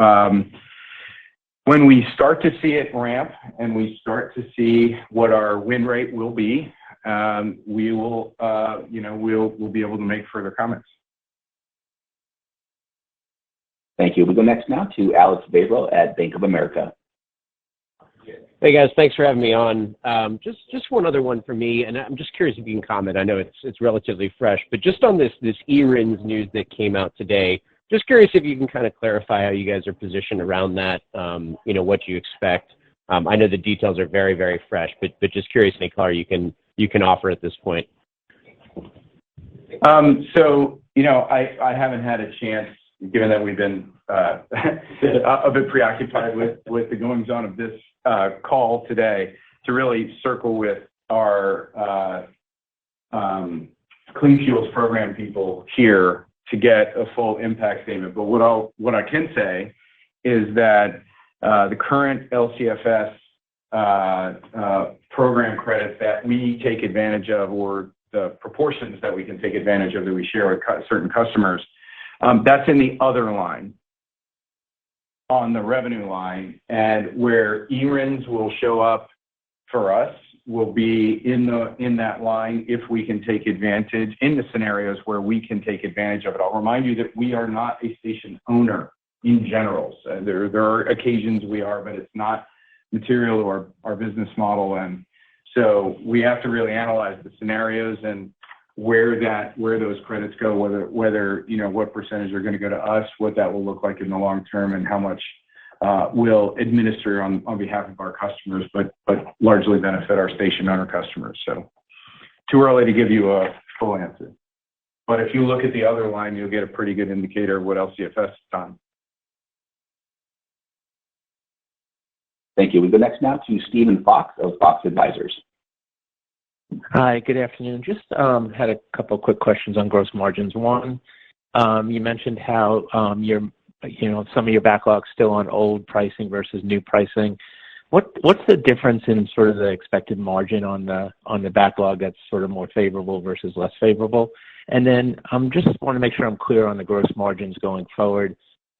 when we start to see it ramp and we start to see what our win rate will be, we will, we'll be able to make further comments. Thank you. We go next now to Alex Vabro at Bank of America. Hey guys, thanks for having me on. Just one other one for me, and I'm just curious if you can comment. I know it's relatively fresh, but just on this eRINs news that came out today, just curious if you can kind of clarify how you guys are positioned around that. What you expect. I know the details are very, very fresh, but just curious any color you can offer at this point. I haven't had a chance, given that we've been a bit preoccupied with the goings on of this call today, to really circle with our Clean Fuels Program people here to get a full impact statement. But what I can say is that the current LCFS program credits that we take advantage of, or the proportions that we can take advantage of that we share with certain customers, that's in the other line on the revenue line, and where eRINs will show up for us will be in that line if we can take advantage in the scenarios where we can take advantage of it. I'll remind you that we are not a station owner in general. So there are occasions we are, but it's not material to our business model. And so we have to really analyze the scenarios and where those credits go, whether what percentage are going to go to us, what that will look like in the long term, and how much will administer on behalf of our customers, but largely benefit our station owner customers. So too early to give you a full answer. But if you look at the other line, you'll get a pretty good indicator of what LCFS has done. Thank you. We go next now to Stephen Fox of Fox Advisors. Hi, good afternoon. Just had a couple of quick questions on gross margins. One, you mentioned how some of your backlog's still on old pricing versus new pricing. What's the difference in sort of the expected margin on the backlog that's sort of more favorable versus less favorable? And then just want to make sure I'm clear on the gross margins going forward.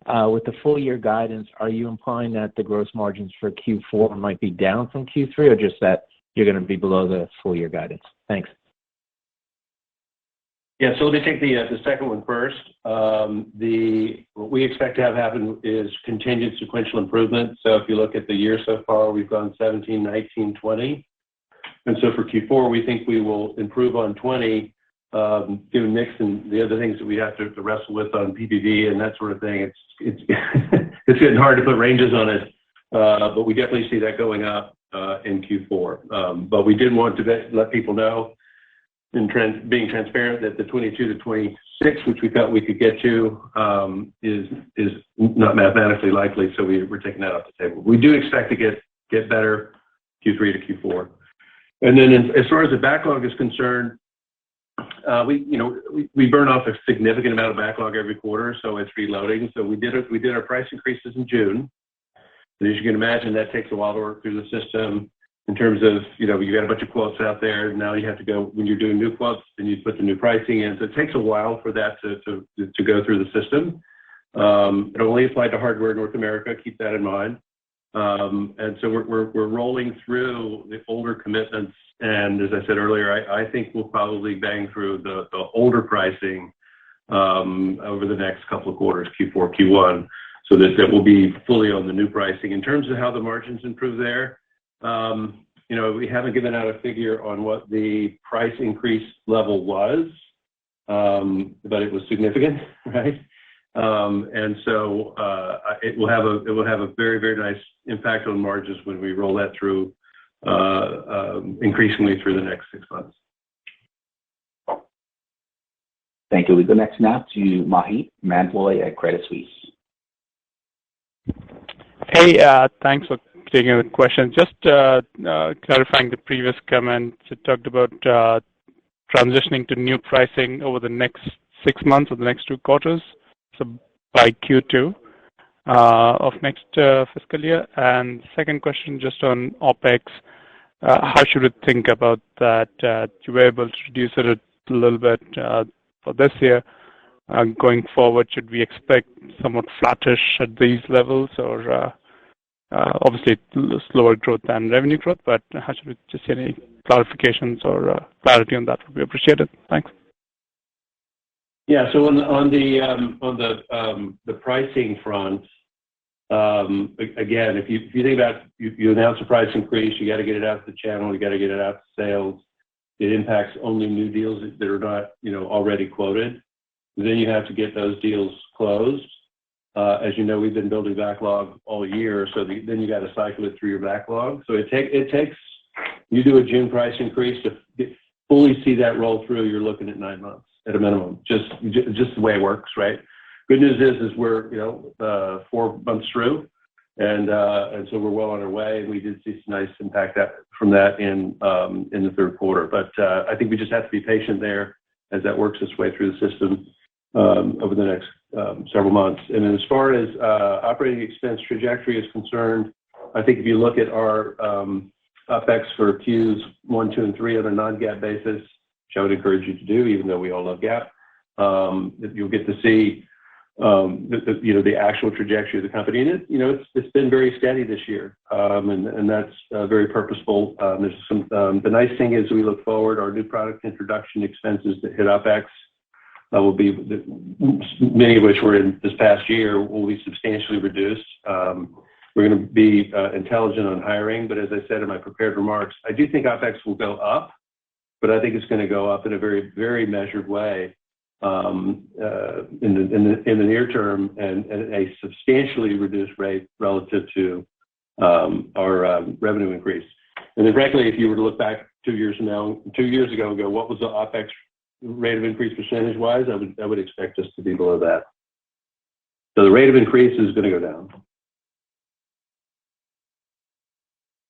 With the full year guidance, are you implying that the gross margins for Q4 might be down from Q3, or just that you're going to be below the full year guidance? Thanks. Yeah, so let me take the second one first. What we expect to have happen is continued sequential improvement. So if you look at the year so far, we've gone 17, 19, 20. And so for Q4, we think we will improve on 20, given mix and the other things that we have to wrestle with on PPV and that sort of thing. It's it's getting hard to put ranges on it, but we definitely see that going up in Q4. But we did want to let people know, being transparent, that the 22 to 26, which we thought we could get to, is not mathematically likely. So we're taking that off the table. We do expect to get better Q3 to Q4. And then as far as the backlog is concerned, we burn off a significant amount of backlog every quarter, so it's reloading. So we did our price increases in June. And as you can imagine, that takes a while to work through the system in terms of, you got a bunch of quotes out there. Now you have to go, when you're doing new quotes, then you put the new pricing in. So it takes a while for that to go through the system. It only applied to hardware in North America. Keep that in mind. And so we're rolling through the older commitments. And as I said earlier, I think we'll probably bang through the older pricing over the next couple of quarters, Q4, Q1, so that we'll be fully on the new pricing. In terms of how the margins improve there, we haven't given out a figure on what the price increase level was, but it was significant, right? And so it will have a very, very nice impact on margins when we roll that through increasingly through the next 6 months. Thank you. We go next now to Maheep Mandloi at Credit Suisse. Hey, thanks for taking the question. Just clarifying the previous comment, you talked about transitioning to new pricing over the next 6 months or the next 2 quarters, so by Q2 of next fiscal year. And second question, just on OPEX, how should we think about that? You were able to reduce it a little bit for this year. Going forward, should we expect somewhat flattish at these levels, or obviously slower growth than revenue growth, but how should we just get any clarifications or clarity on that would be appreciated. Thanks. Yeah, so on the pricing front, again, if you think about you announce a price increase, you got to get it out to the channel, you got to get it out to sales. It impacts only new deals that are not already quoted. Then you have to get those deals closed. As you know, we've been building backlog all year, so then you got to cycle it through your backlog. So it takes you do a June price increase to fully see that roll through. You're looking at 9 months at a minimum, just the way it works, right? Good news is we're 4 months through, and so we're well on our way. And we did see some nice impact from that in the third quarter. But I think we just have to be patient there as that works its way through the system over the next several months. And then as far as operating expense trajectory is concerned, I think if you look at our OPEX for Qs 1, 2, and 3 on a non-GAAP basis, which I would encourage you to do, even though we all love GAAP, you'll get to see the actual trajectory of the company. And it's been very steady this year, and that's very purposeful. There's some. The nice thing is, we look forward, our new product introduction expenses that hit OpEx will be, many of which were in this past year, will be substantially reduced. We're going to be intelligent on hiring, but as I said in my prepared remarks, I do think OpEx will go up, but I think it's going to go up in a very, very measured way in the near term, and a substantially reduced rate relative to our revenue increase. And then, frankly, if you were to look back 2 years ago and go, what was the OpEx rate of increase percentage-wise? I would expect us to be below that. So the rate of increase is going to go down.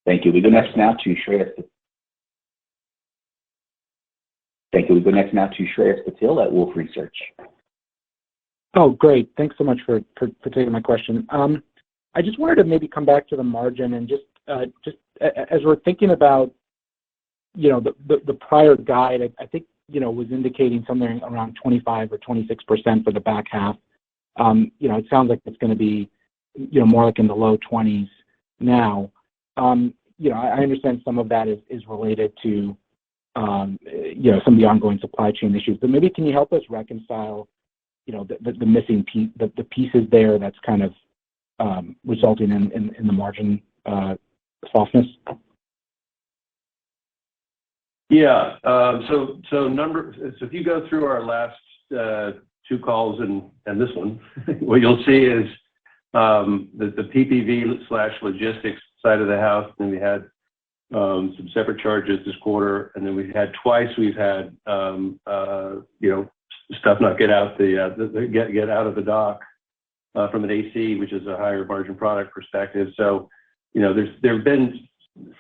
Thank you. We go next now to Shreyas. Thank you. We go next now to Shreyas Patil at Wolfe Research. Oh, great. Thanks so much for taking my question. I just wanted to maybe come back to the margin and just as we're thinking about, the prior guide, I think, was indicating something around 25 or 26% for the back half. It sounds like it's going to be, more like in the low 20s now. I understand some of that is related to, some of the ongoing supply chain issues. But maybe can you help us reconcile, the missing piece, the pieces there that's kind of resulting in the margin softness? Yeah. So if you go through our last 2 calls and this one, what you'll see is the PPV/logistics side of the house. And we had some separate charges this quarter, and then we've had stuff not get out of the dock from an AC, which is a higher margin product perspective. So there have been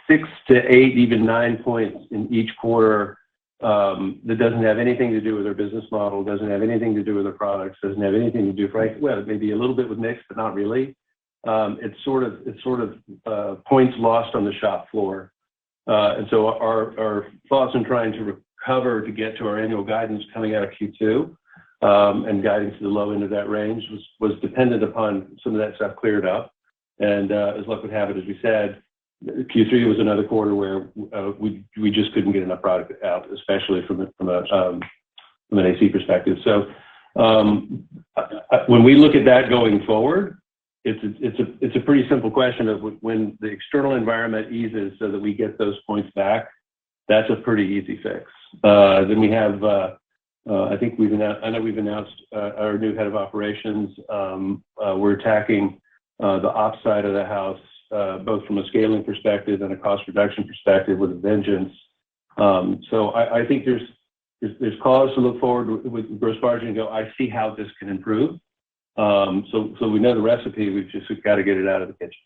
6 to 8, even 9 points in each quarter that doesn't have anything to do with our business model, doesn't have anything to do with our products, doesn't have anything to do, frankly, well, maybe a little bit with mix, but not really. It's sort of points lost on the shop floor. And so our thoughts in trying to recover to get to our annual guidance coming out of Q2 and guiding to the low end of that range was dependent upon some of that stuff cleared up. And as luck would have it, as we said, Q3 was another quarter where we just couldn't get enough product out, especially from an AC perspective. So when we look at that going forward, it's a pretty simple question of when the external environment eases so that we get those points back. That's a pretty easy fix. Then we have, I think we've announced our new head of operations. We're attacking the ops side of the house, both from a scaling perspective and a cost reduction perspective, with a vengeance. So I think there's cause to look forward with gross margin and go, I see how this can improve. So we know the recipe. We've got to get it out of the kitchen.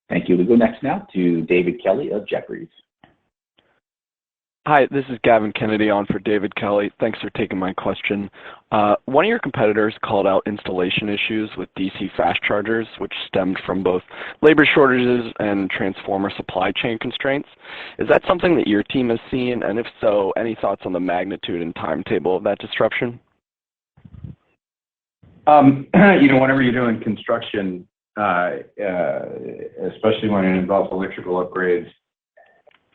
Thank you. We go next now to David Kelly of Jefferies. Hi, this is Gavin Kennedy on for David Kelly. Thanks for taking my question. One of your competitors called out installation issues with DC fast chargers, which stemmed from both labor shortages and transformer supply chain constraints. Is that something that your team has seen? And if so, any thoughts on the magnitude and timetable of that disruption? Whenever you're doing construction, especially when it involves electrical upgrades,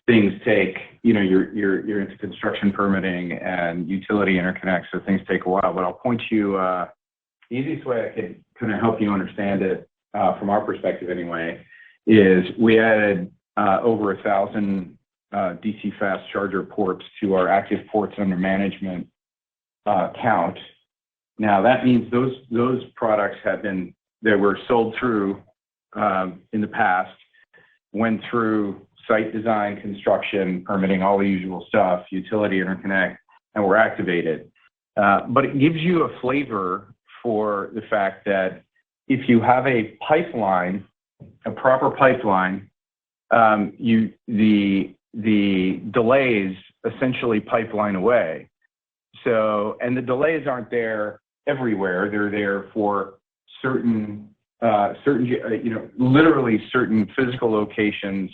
things take, you're into construction permitting and utility interconnects, so things take a while. But I'll point you, the easiest way I can kind of help you understand it, from our perspective anyway, is we added over 1,000 DC fast charger ports to our active ports under management count. Now that means those products that were sold through in the past, went through site design, construction, permitting, all the usual stuff, utility interconnect, and were activated. But it gives you a flavor for the fact that if you have a pipeline, a proper pipeline, the delays essentially pipeline away. So, and the delays aren't there everywhere. They're there for certain, literally certain physical locations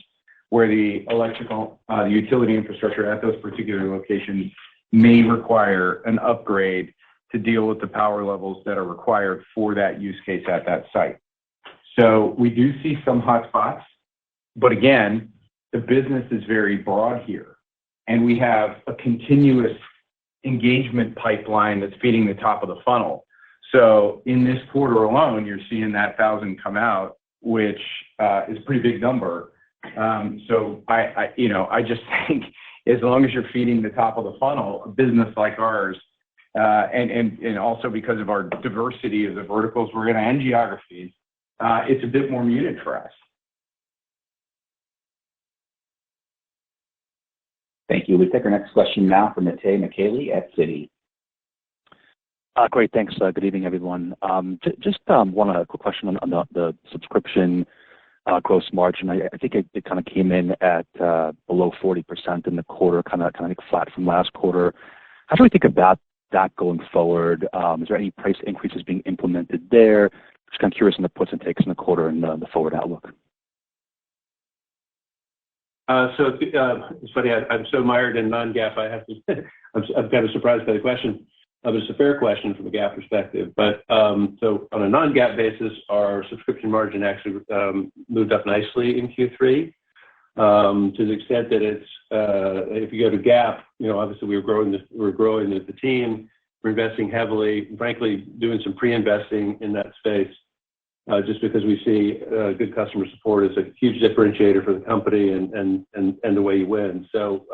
where the electrical, the utility infrastructure at those particular locations may require an upgrade to deal with the power levels that are required for that use case at that site. So we do see some hotspots, but again, the business is very broad here, and we have a continuous engagement pipeline that's feeding the top of the funnel. So in this quarter alone, you're seeing that 1,000 come out, which is a pretty big number. So I just think as long as you're feeding the top of the funnel, a business like ours, and also because of our diversity of the verticals we're in and geographies, it's a bit more muted for us. Thank you. We take our next question now from Itay Michaeli at Citi. Great, thanks. Good evening, everyone. Just one quick question on the subscription gross margin. I think it kind of came in at below 40% in the quarter, kind of flat from last quarter. How do we think about that going forward? Is there any price increases being implemented there? Just kind of curious on the puts and takes in the quarter and the forward outlook. It's funny. I'm so mired in non-GAAP. I have to. I'm kind of surprised by the question. It's a fair question from a GAAP perspective. But so on a non-GAAP basis, our subscription margin actually moved up nicely in Q3. To the extent that it's if you go to GAAP, obviously we're growing the team. We're investing heavily, frankly, doing some pre-investing in that space. Just because we see good customer support is a huge differentiator for the company and the way you win. So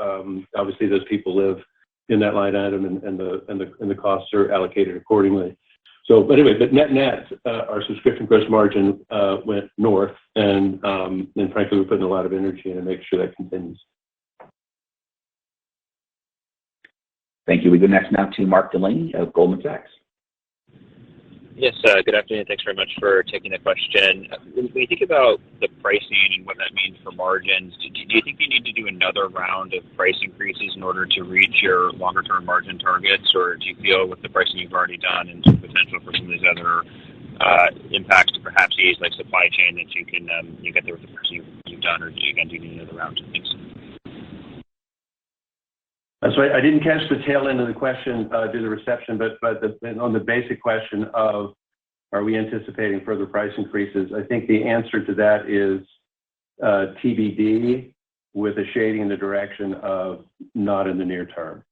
obviously those people live in that line item and the costs are allocated accordingly. So, but anyway, net, our subscription gross margin went north, and frankly we're putting a lot of energy in to make sure that continues. Thank you. We go next now to Mark Delaney of Goldman Sachs. Yes, good afternoon. Thanks very much for taking the question. When you think about the pricing and what that means for margins, do you think you need to do another round of price increases in order to reach your longer-term margin targets, or do you feel with the pricing you've already done and some potential for some of these other impacts to perhaps ease, like supply chain, that you can you get there with the pricing you've done, or do you need another round of things? So I didn't catch the tail end of the question due to the reception, but on the basic question of are we anticipating further price increases, I think the answer to that is TBD, with a shading in the direction of not in the near term,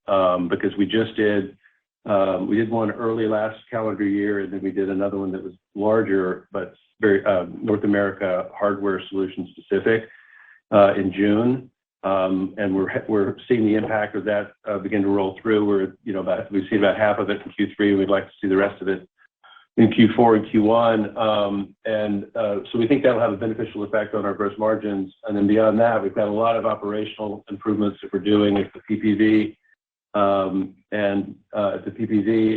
because we did one early last calendar year, and then we did another one that was larger but very North America hardware solution specific in June. And we're seeing the impact of that begin to roll through. We've seen about half of it in Q3. We'd like to see the rest of it in Q4 and Q1. So we think that'll have a beneficial effect on our gross margins. And then beyond that, we've got a lot of operational improvements that we're doing at the PPV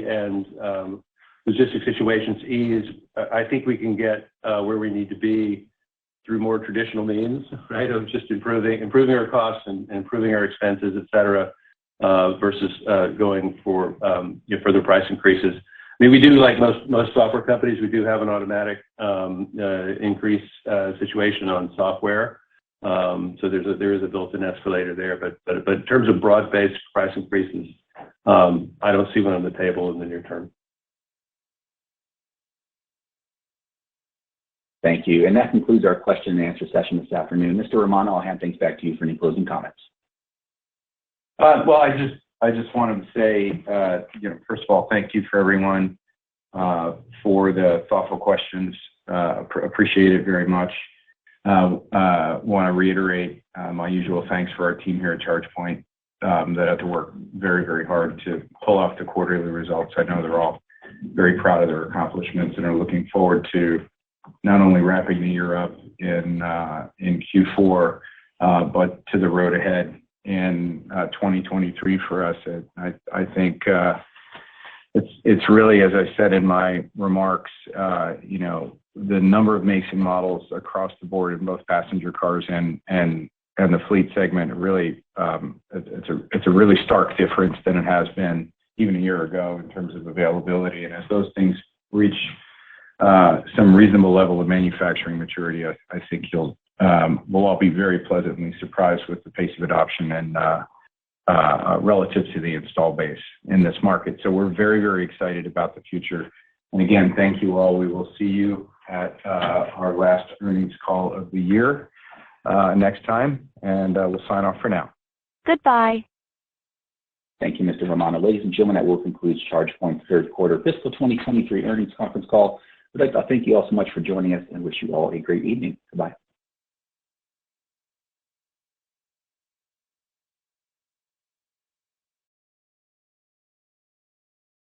and logistics situations ease. I think we can get where we need to be through more traditional means, right, of just improving our costs and improving our expenses, et cetera, versus going for further price increases. I mean, we do, like most software companies, we do have an automatic increase situation on software. So there is a built-in escalator there, but in terms of broad-based price increases, I don't see one on the table in the near term. Thank you. And that concludes our question and answer session this afternoon. Mr. Romano, I'll hand things back to you for any closing comments. Well, I just wanted to say, first of all, thank you for everyone for the thoughtful questions. Appreciate it very much. Want to reiterate my usual thanks for our team here at ChargePoint that had to work very, very hard to pull off the quarterly results. I know they're all very proud of their accomplishments and are looking forward to not only wrapping the year up in Q4, but to the road ahead in 2023 for us. I think it's really, as I said in my remarks, the number of makes and models across the board in both passenger cars and the fleet segment really it's a really stark difference than it has been even a year ago in terms of availability. And as those things reach some reasonable level of manufacturing maturity, I think we'll all be very pleasantly surprised with the pace of adoption and relative to the install base in this market. So we're very, very excited about the future. And again, thank you all. We will see you at our last earnings call of the year next time, and we'll sign off for now. Goodbye. Thank you, Mr. Romano. Ladies and gentlemen, that will conclude ChargePoint's third quarter fiscal 2023 earnings conference call. We'd like to thank you all so much for joining us and wish you all a great evening. Goodbye.